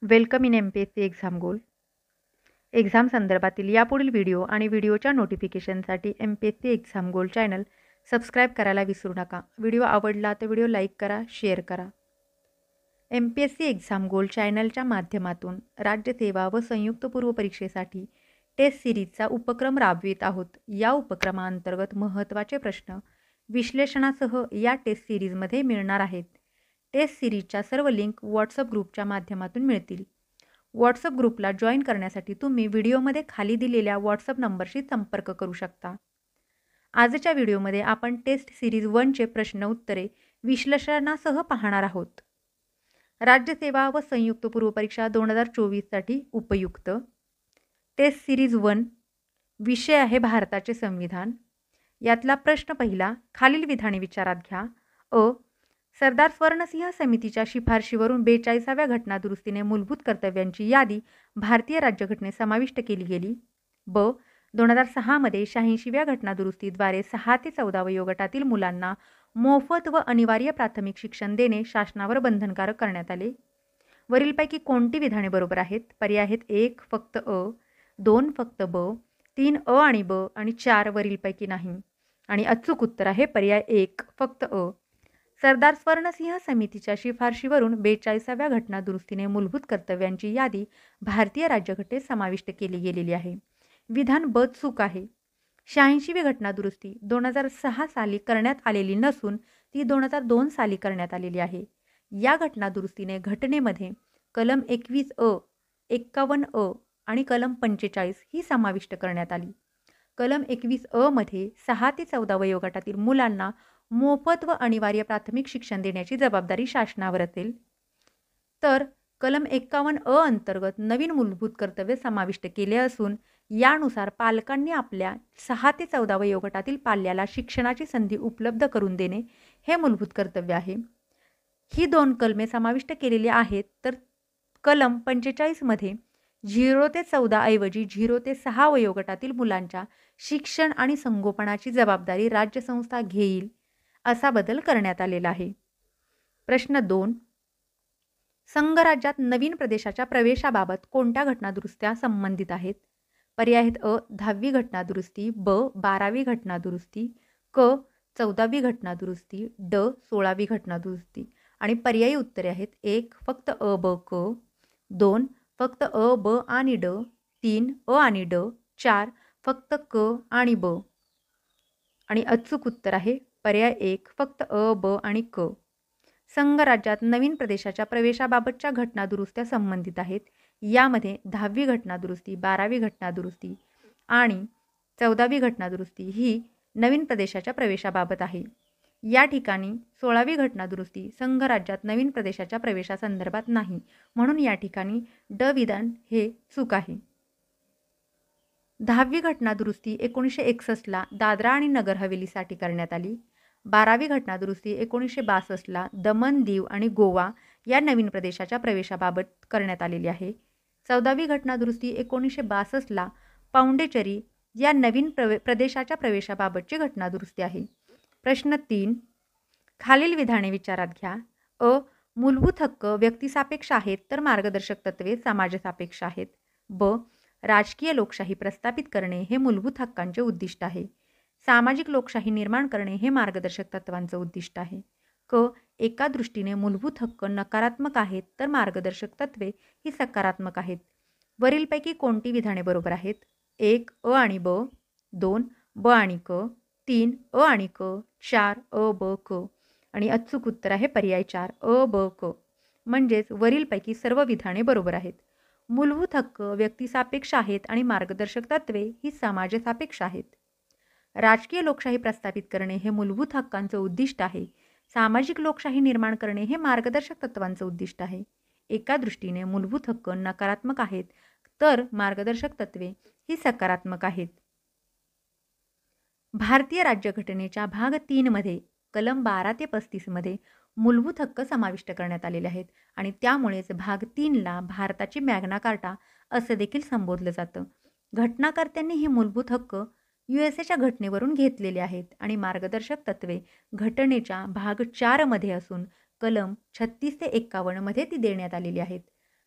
Welcome in MPSC exam goal. Exam संदर्भातील यापुढील video आणि व्हिडिओच्या नोटिफिकेशनसाठी MPSC एक्झाम गोल चॅनल सबस्क्राईब करायला विसरू नका. व्हिडिओ आवडला तर व्हिडिओ लाईक करा, शेअर करा. MPSC एक्झाम गोल चॅनलच्या माध्यमातून राज्यसेवा व संयुक्त पूर्व परीक्षेसाठी टेस्ट सिरीजचा उपक्रम राबवित आहोत. या उपक्रमाअंतर्गत महत्त्वाचे प्रश्न विश्लेषणासह या टेस्ट सिरीजमध्ये मिळणार आहेत. टेस्ट सिरीजच्या सर्व लिंक व्हॉट्सअप ग्रुपच्या माध्यमातून मिळतील. व्हॉट्सअप ग्रुपला जॉईन करण्यासाठी तुम्ही व्हिडिओमध्ये खाली दिलेल्या व्हॉट्सअप नंबरशी संपर्क करू शकता. आजच्या व्हिडिओमध्ये आपण टेस्ट सिरीज 1चे प्रश्न उत्तरे विश्लेषणासह पाहणार आहोत. राज्यसेवा व संयुक्त पूर्व परीक्षा 2024साठी उपयुक्त. टेस्ट सिरीज 1 विषय आहे भारताचे संविधान. यातला प्रश्न पहिला खालील विधाने विचारात घ्या. सरदार स्वर्णसिंह समितीच्या शिफारशीवरून 42व्या घटनादुरुस्तीने मूलभूत कर्तव्यांची यादी भारतीय राज्यघटनेत समाविष्ट केली गेली. 2006 मध्ये 86व्या घटनादुरुस्तीद्वारे 6 ते 14 वयोगटातील मुलांना मोफत व अनिवार्य प्राथमिक शिक्षण देणे शासनावर बंधनकारक करण्यात आले. वरीलपैकी कोणती विधाने बरोबर आहेत? पर्याय आहेत 1 फक्त अ, 2 फक्त ब, 3 अ आणि ब आणि 4 वरीलपैकी नाही. आणि अचूक उत्तर आहे पर्याय 1 फक्त अ. सरदार स्वर्णसिंह समितीच्या शिफारशीवरून 42व्या घटनादुरुस्तीने मूलभूत कर्तव्यांची यादी भारतीय राज्यघटनेत समाविष्ट केली गेलेली आहे. विधान ब चूक आहे. 86वी घटनादुरुस्ती 2006 साली करण्यात आलेली नसून ती 2002 साली करण्यात आलेली आहे. या घटनादुरुस्तीने घटनेमध्ये कलम 21 अ, 51 अ आणि कलम 45 ही समाविष्ट करण्यात आली. कलम 21 अ मध्ये 6 ते 14 वयोगटातील मुलांना मोफत व अनिवार्य प्राथमिक शिक्षण देण्याची जबाबदारी शासनावर असेल. तर कलम 51 अ अंतर्गत नवीन मूलभूत कर्तव्य समाविष्ट केले असून यानुसार पालकांनी आपल्या 6 ते 14 वयोगटातील पाल्याला शिक्षणाची संधी उपलब्ध करून देणे हे मूलभूत कर्तव्य आहे. ही 2 कलमे समाविष्ट केलेली आहेत. तर कलम 45 मध्ये 0 ते 14 ऐवजी 0 ते 6 वयोगटातील मुलांच्या शिक्षण आणि संगोपनाची जबाबदारी राज्यसंस्था घेईल असा बदल करण्यात आलेला आहे. प्रश्न 2 संघराज्यात नवीन प्रदेशाच्या प्रवेशाबाबत कोणत्या घटनादुरुस्त्या संबंधित आहेत? पर्याय आहेत अ 10वी घटनादुरुस्ती, ब 12वी घटनादुरुस्ती, क 14वी घटनादुरुस्ती, ड 16वी घटनादुरुस्ती. आणि पर्यायी उत्तरे आहेत 1 फक्त अ ब क, 2 फक्त अ ब आणि ड, 3 अ आणि ड, 4 फक्त क आणि ब. आणि अचूक उत्तर आहे पर्याय 1 फक्त अ ब आणि क. संघराज्यात नवीन प्रदेशाच्या प्रवेशाबाबतच्या घटनादुरुस्त्या संबंधित आहेत. यामध्ये 10वी घटनादुरुस्ती, 12वी घटनादुरुस्ती आणि 14वी घटनादुरुस्ती ही नवीन प्रदेशाच्या प्रवेशाबाबत आहे. या ठिकाणी 16वी घटनादुरुस्ती संघराज्यात नवीन प्रदेशाच्या प्रवेशासंदर्भात नाही, म्हणून या ठिकाणी ड विधान हे चूक आहे. 10वी घटनादुरुस्ती 1961ला दादरा आणि नगर हवेलीसाठी करण्यात आली. 12वी घटनादुरुस्ती 1962ला दमण, दीव आणि गोवा या नवीन प्रदेशाच्या प्रवेशाबाबत करण्यात आलेली आहे. 14वी घटनादुरुस्ती 1962ला पाउंडेचेरी या नवीन प्रदेशाच्या प्रवेशाबाबतची घटनादुरुस्ती आहे. प्रश्न 3 खालील विधाने विचारात घ्या. अ मूलभूत हक्क व्यक्तिसापेक्ष आहेत तर मार्गदर्शक तत्त्वे समाजसापेक्ष आहेत. ब राजकीय लोकशाही प्रस्थापित करणे हे मूलभूत हक्कांचे उद्दिष्ट आहे. सामाजिक लोकशाही निर्माण करणे हे मार्गदर्शक तत्त्वांचं उद्दिष्ट आहे. क एका दृष्टीने मूलभूत हक्क नकारात्मक आहेत तर मार्गदर्शक तत्त्वे ही सकारात्मक आहेत. वरीलपैकी कोणती विधाने बरोबर आहेत? 1 अ आणि ब, 2 ब आणि क, 3 अ आणि क, 4 अ ब क. आणि अचूक उत्तर आहे पर्याय 4 अ ब क. म्हणजेच वरीलपैकी सर्व विधाने बरोबर आहेत. मूलभूत हक्क व्यक्तिसापेक्ष आहेत आणि मार्गदर्शक तत्त्वे ही समाजसापेक्ष आहेत. राजकीय लोकशाही प्रस्थापित करणे हे मूलभूत हक्कांचं उद्दिष्ट आहे. सामाजिक लोकशाही निर्माण करणे हे मार्गदर्शक तत्त्वांचं उद्दिष्ट आहे. एका दृष्टीने मूलभूत हक्क नकारात्मक आहेत तर मार्गदर्शक तत्त्वे ही सकारात्मक आहेत. भारतीय राज्यघटनेच्या भाग 3 मध्ये कलम 12 ते 35 मध्ये मूलभूत हक्क समाविष्ट करण्यात आलेले आहेत आणि त्यामुळेच भाग 3ला भारताची मॅग्ना कार्टा असं देखील संबोधलं जातं. घटनाकर्त्यांनी हे मूलभूत हक्क USAच्या घटनेवरून घेतलेले आहेत आणि मार्गदर्शक तत्त्वे घटनेच्या भाग 4 मध्ये असून कलम 36 ते 51 मध्ये ती देण्यात आलेली आहेत.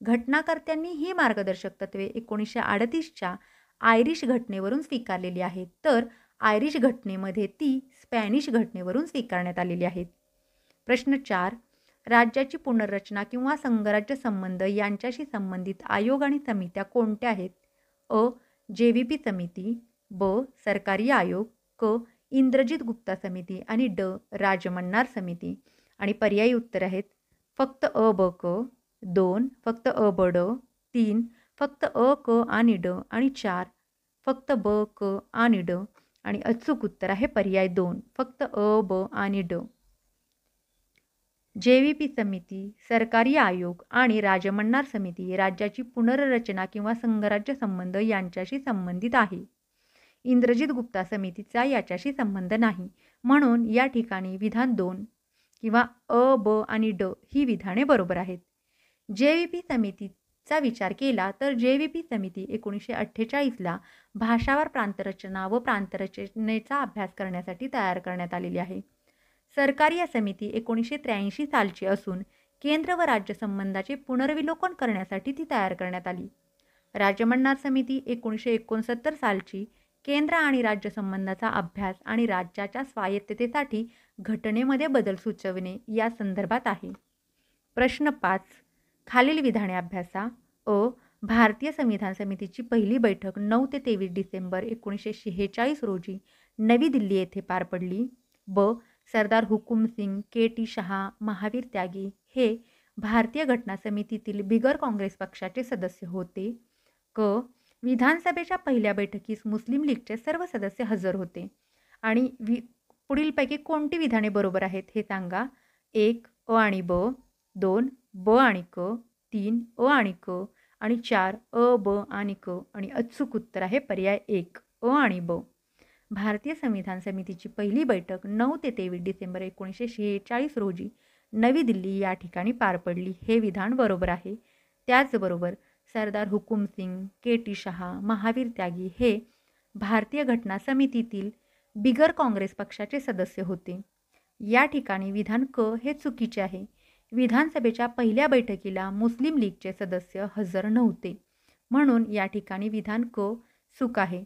घटनाकर्त्यांनी ही मार्गदर्शक तत्त्वे 1938च्या आयरिश घटनेवरून स्वीकारलेली आहेत, तर आयरिश घटनेमध्ये ती स्पॅनिश घटनेवरून स्वीकारण्यात आलेली आहेत. प्रश्न 4. राज्याची पुनर्रचना किंवा संघराज्य संबंध यांच्याशी संबंधित आयोग आणि समित्या कोणत्या आहेत? अ. JVP समिती, ब. सरकारी आयोग, क. इंद्रजित गुप्ता समिती आणि ड. राजमन्नार समिती. आणि पर्यायी उत्तर आहेत फक्त अ, ब, क, 2 फक्त अ, ब, ड, 3 फक्त अ, क आणि ड आणि 4 फक्त ब, क आणि ड. आणि अचूक उत्तर आहे पर्याय 2 फक्त अ, ब आणि ड. JVP समिती, सरकारी आयोग आणि राजमन्नार समिती राज्याची पुनर्रचना किंवा संघराज्य संबंध यांच्याशी संबंधित आहे. इंद्रजित गुप्ता समितीचा याच्याशी संबंध नाही. म्हणून या ठिकाणी विधान 2 किंवा अ, ब आणि ड ही विधाने बरोबर आहेत. JVP समितीचा विचार केला तर JVP समिती 1948ला भाषावार प्रांतरचना व प्रांतरचनेचा अभ्यास करण्यासाठी तयार करण्यात आलेली आहे. सरकारी या समिती 1983 सालची असून केंद्र व राज्य संबंधाचे पुनर्विलोकन करण्यासाठी ती तयार करण्यात आली. राजमन्नार समिती 1969 सालची केंद्र आणि राज्य संबंधाचा अभ्यास आणि राज्याच्या स्वायत्ततेसाठी घटनेमध्ये बदल सुचविणे या संदर्भात आहे. प्रश्न 5. खालील विधाने अभ्यासा. अ. भारतीय संविधान समितीची पहिली बैठक 9 ते 23 डिसेंबर 1946 रोजी नवी दिल्ली येथे पार पडली. ब. सरदार हुकुमसिंग, KT शहा, महावीर त्यागी हे भारतीय घटना समितीतील बिगर काँग्रेस पक्षाचे सदस्य होते. क. विधानसभेच्या पहिल्या बैठकीस मुस्लिम लीगचे सर्व सदस्य हजर होते. आणि पुढीलपैकी कोणती विधाने बरोबर आहेत हे सांगा. 1. अ आणि ब, 2. ब आणि क, 3. अ आणि क आणि 4. अ, ब आणि क. आणि अचूक उत्तर आहे पर्याय 1 अ आणि ब. भारतीय संविधान समितीची पहिली बैठक 9 ते 23 डिसेंबर 1946 रोजी नवी दिल्ली या ठिकाणी पार पडली. हे विधान बरोबर आहे. त्याचबरोबर सरदार हुकुमसिंग, KT शहा, महावीर त्यागी हे भारतीय घटना समितीतील बिगर काँग्रेस पक्षाचे सदस्य होते. या ठिकाणी विधान क हे चुकीचे आहे. विधानसभेच्या पहिल्या बैठकीला मुस्लिम लीगचे सदस्य हजर नव्हते. म्हणून या ठिकाणी विधान क चूक आहे.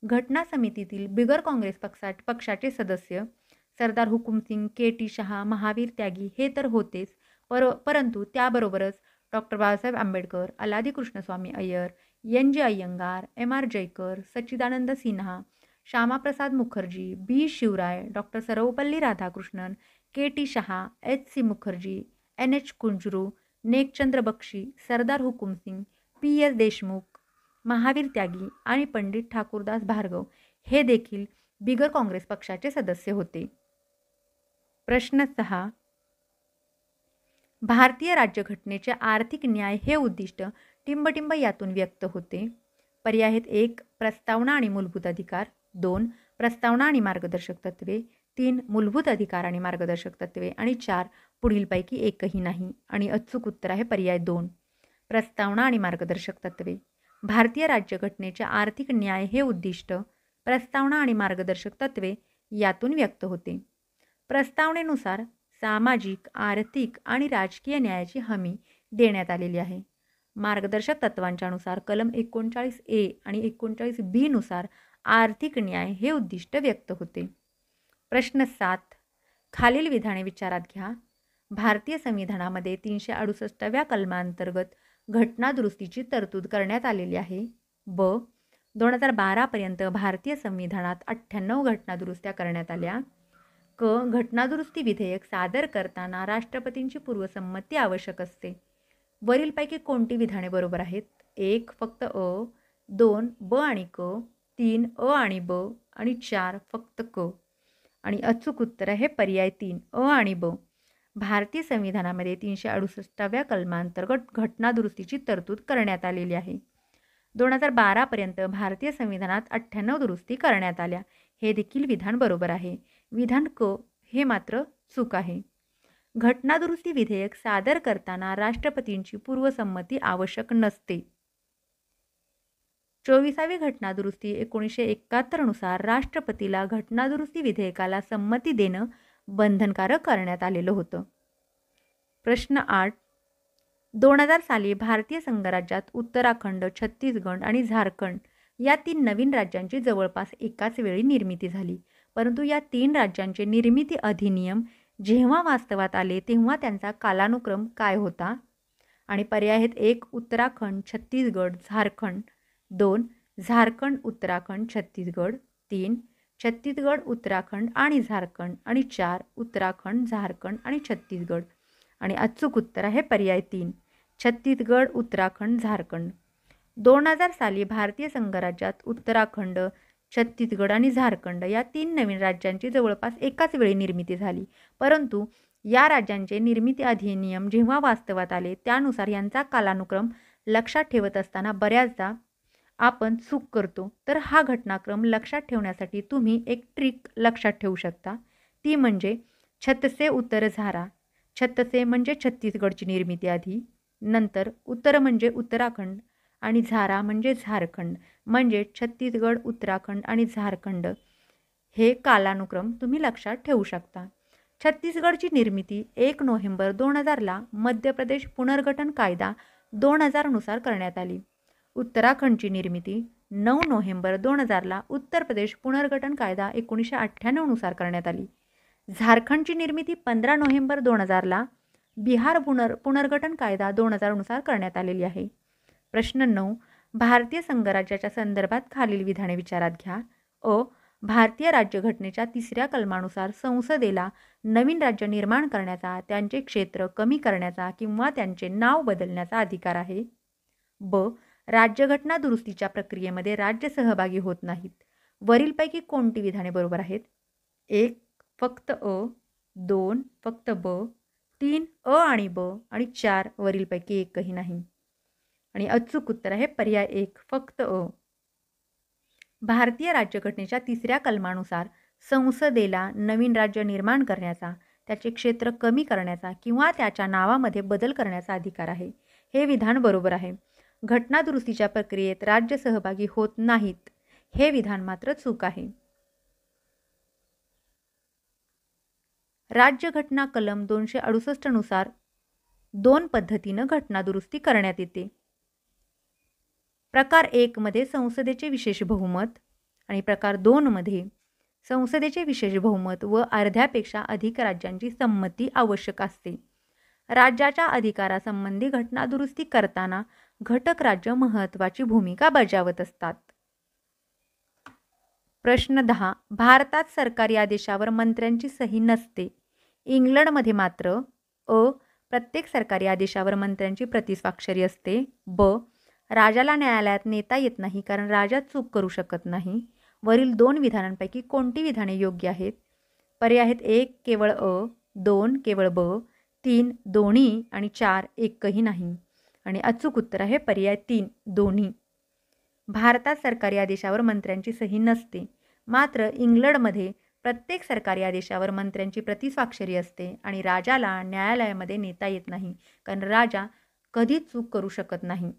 घटना समितीतील बिगर काँग्रेस पक्षाचे सदस्य सरदार हुकुमसिंग, KT शहा, महावीर त्यागी हे तर होतेच, परंतु त्याबरोबरच doctor Babasaheb Ambedkar, Alladi Krishnaswami Ayyar, NG Ayyangar, MR Jayakar, Sachchidanand Sinha, Shyamaprasad Mukherjee, B Shivrai, doctor Sarvepalli Radhakrishnan, KT Shah, HC Mukherjee, NH Kunzru, Nekchandra Bakshi, Sardar Hukumsingh, PS Deshmukh, Mahavir Tyagi आणि पंडित ठाकूरदास भार्गव हे देखील बिगर काँग्रेस पक्षाचे सदस्य होते. प्रश्न 6. भारतीय राज्यघटनेचे आर्थिक न्याय हे उद्दिष्ट टिंबटिंब यातून व्यक्त होते. पर्याय आहेत 1. प्रस्तावना आणि मूलभूत अधिकार, 2. प्रस्तावना आणि मार्गदर्शक तत्त्वे, 3. मूलभूत अधिकार आणि मार्गदर्शक तत्त्वे आणि 4. पुढीलपैकी एकही नाही. आणि अचूक उत्तर आहे पर्याय 2 प्रस्तावना आणि मार्गदर्शक तत्त्वे. भारतीय राज्यघटनेचे आर्थिक न्याय हे उद्दिष्ट प्रस्तावना आणि मार्गदर्शक तत्त्वे यातून व्यक्त होते. प्रस्तावनेनुसार सामाजिक, आर्थिक आणि राजकीय न्यायाची हमी देण्यात आलेली आहे. मार्गदर्शक तत्त्वांच्यानुसार कलम 39A आणि 39B नुसार आर्थिक न्याय हे उद्दिष्ट व्यक्त होते. प्रश्न 7. खालील विधाने विचारात घ्या. भारतीय संविधानामध्ये 368व्या कलमांतर्गत घटना दुरुस्तीची तरतूद करण्यात आलेली आहे. ब. 2012 पर्यंत भारतीय संविधानात 98 घटना दुरुस्त्या करण्यात आल्या. क. घटनादुरुस्ती विधेयक सादर करताना राष्ट्रपतींची पूर्वसंमती आवश्यक असते. वरीलपैकी कोणती विधाने बरोबर आहेत? 1. फक्त अ, 2. ब आणि क, 3. अ आणि ब आणि 4. फक्त क. आणि अचूक उत्तर आहे पर्याय 3 अ आणि ब. भारतीय संविधानामध्ये 368व्या कलमांतर्गत घटनादुरुस्तीची तरतूद करण्यात आलेली आहे. 2012 पर्यंत भारतीय संविधानात 98 दुरुस्ती करण्यात आल्या. हे देखील विधान बरोबर आहे. विधान क हे मात्र चूक आहे. घटनादुरुस्ती विधेयक सादर करताना राष्ट्रपतींची पूर्वसंमती आवश्यक नसते. 24वी घटनादुरुस्ती 1971 नुसार राष्ट्रपतीला घटनादुरुस्ती विधेयकाला संमती देणं बंधनकारक करण्यात आलेलं होतं. प्रश्न 8. 2000 साली भारतीय संघराज्यात उत्तराखंड, छत्तीसगड आणि झारखंड या 3 नवीन राज्यांची जवळपास एकाच वेळी निर्मिती झाली. परंतु या 3 राज्यांचे निर्मिती अधिनियम जेव्हा वास्तवात आले तेव्हा त्यांचा कालानुक्रम काय होता? आणि पर्याय आहेत 1 उत्तराखंड, छत्तीसगड, झारखंड, 2 झारखंड, उत्तराखंड, छत्तीसगड, 3 छत्तीसगड, उत्तराखंड आणि झारखंड आणि 4 उत्तराखंड, झारखंड आणि छत्तीसगड. आणि अचूक उत्तर आहे पर्याय 3 छत्तीसगड, उत्तराखंड, झारखंड. 2000 साली भारतीय संघराज्यात उत्तराखंड, छत्तीसगड आणि झारखंड या 3 नवीन राज्यांची जवळपास एकाच वेळी निर्मिती झाली. परंतु या राज्यांचे निर्मिती अधिनियम जेव्हा वास्तवात आले त्यानुसार यांचा कालानुक्रम लक्षात ठेवत असताना बऱ्याचदा आपण चूक करतो. तर हा घटनाक्रम लक्षात ठेवण्यासाठी तुम्ही एक ट्रिक लक्षात ठेवू शकता. ती म्हणजे छत्त उत्तर झारा. छत्त म्हणजे छत्तीसगडची निर्मिती आधी, नंतर उत्तर म्हणजे उत्तराखंड आणि झारा म्हणजे झारखंड. म्हणजे छत्तीसगड, उत्तराखंड आणि झारखंड हे कालानुक्रम तुम्ही लक्षात ठेवू शकता. छत्तीसगडची निर्मिती 1 नोव्हेंबर 2000ला मध्य प्रदेश पुनर्गठन कायदा 2000 नुसार करण्यात आली. उत्तराखंडची निर्मिती 9 नोव्हेंबर 2000ला उत्तर प्रदेश पुनर्गठन कायदा 1998 नुसार करण्यात आली. झारखंडची निर्मिती 15 नोव्हेंबर 2000ला बिहार पुनर्गठन कायदा 2000 नुसार करण्यात आलेली आहे. प्रश्न 9. भारतीय संघराज्याच्या संदर्भात खालील विधाने विचारात घ्या. अ. भारतीय राज्यघटनेच्या 3ऱ्या कलमानुसार संसदेला नवीन राज्य निर्माण करण्याचा, त्यांचे क्षेत्र कमी करण्याचा किंवा त्यांचे नाव बदलण्याचा अधिकार आहे. ब. राज्यघटना दुरुस्तीच्या प्रक्रियेमध्ये राज्य सहभागी होत नाहीत. वरीलपैकी कोणती विधाने बरोबर आहेत? 1 फक्त अ, 2 फक्त ब, 3 अ आणि ब आणि 4 वरीलपैकी एकही नाही. आणि अचूक उत्तर आहे पर्याय 1 फक्त अ. भारतीय राज्यघटनेच्या 3ऱ्या कलमानुसार संसदेला नवीन राज्य निर्माण करण्याचा, त्याचे क्षेत्र कमी करण्याचा किंवा त्याच्या नावामध्ये बदल करण्याचा अधिकार आहे. हे विधान बरोबर आहे. घटना दुरुस्तीच्या प्रक्रियेत राज्य सहभागी होत नाहीत हे विधान मात्र चूक आहे. राज्यघटना कलम 268 नुसार 2 पद्धतीनं घटना दुरुस्ती करण्यात येते. प्रकार 1 मध्ये संसदेचे विशेष बहुमत आणि प्रकार 2 मध्ये संसदेचे विशेष बहुमत व अर्ध्यापेक्षा अधिक राज्यांची संमती आवश्यक असते. राज्याच्या अधिकारासंबंधी घटना दुरुस्ती करताना घटक राज्य महत्त्वाची भूमिका बजावत असतात. प्रश्न 10. भारतात सरकारी आदेशावर मंत्र्यांची सही नसते. इंग्लंडमध्ये मात्र अ. प्रत्येक सरकारी आदेशावर मंत्र्यांची प्रतिस्वाक्षरी असते. ब. राजाला न्यायालयात नेता येत नाही कारण राजा चूक करू शकत नाही. वरील 2 विधानांपैकी कोणती विधाने योग्य आहेत? पर्याय आहेत 1 केवळ अ, 2 केवळ ब, 3 दोन्ही आणि 4 एकही नाही. आणि अचूक उत्तर आहे पर्याय 3 दोन्ही. भारतात सरकारी आदेशावर मंत्र्यांची सही नसते. मात्र इंग्लंडमध्ये प्रत्येक सरकारी आदेशावर मंत्र्यांची प्रतिस्वाक्षरी असते आणि राजाला न्यायालयामध्ये नेता येत नाही कारण राजा कधीच चूक करू शकत नाही.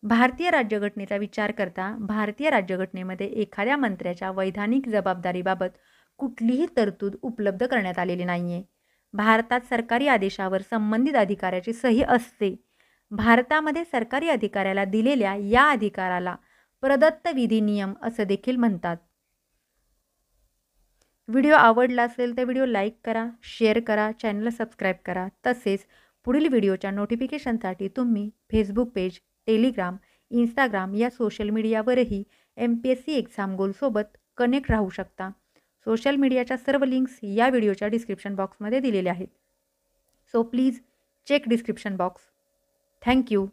भारतीय राज्यघटनेचा विचार करता भारतीय राज्यघटनेमध्ये एखाद्या मंत्र्याच्या वैधानिक जबाबदारीबाबत कुठलीही तरतूद उपलब्ध करण्यात आलेली नाही आहे. भारतात सरकारी आदेशावर संबंधित अधिकाऱ्याची सही असते. भारतामध्ये सरकारी अधिकाऱ्याला दिलेल्या या अधिकाराला प्रदत्त विधी नियम असं देखील म्हणतात. व्हिडिओ आवडला असेल तर व्हिडिओ लाईक करा, शेअर करा, चॅनलला सबस्क्राईब करा. तसेच पुढील व्हिडिओच्या नोटिफिकेशनसाठी तुम्ही फेसबुक पेज, टेलिग्राम, इंस्टाग्राम या सोशल मीडियावरही MPSC एक्झाम गोलसोबत कनेक्ट राहू शकता. सोशल मीडियाच्या सर्व लिंक्स या व्हिडिओच्या डिस्क्रिप्शन बॉक्समध्ये दिलेल्या आहेत. So please check description box. Thank you.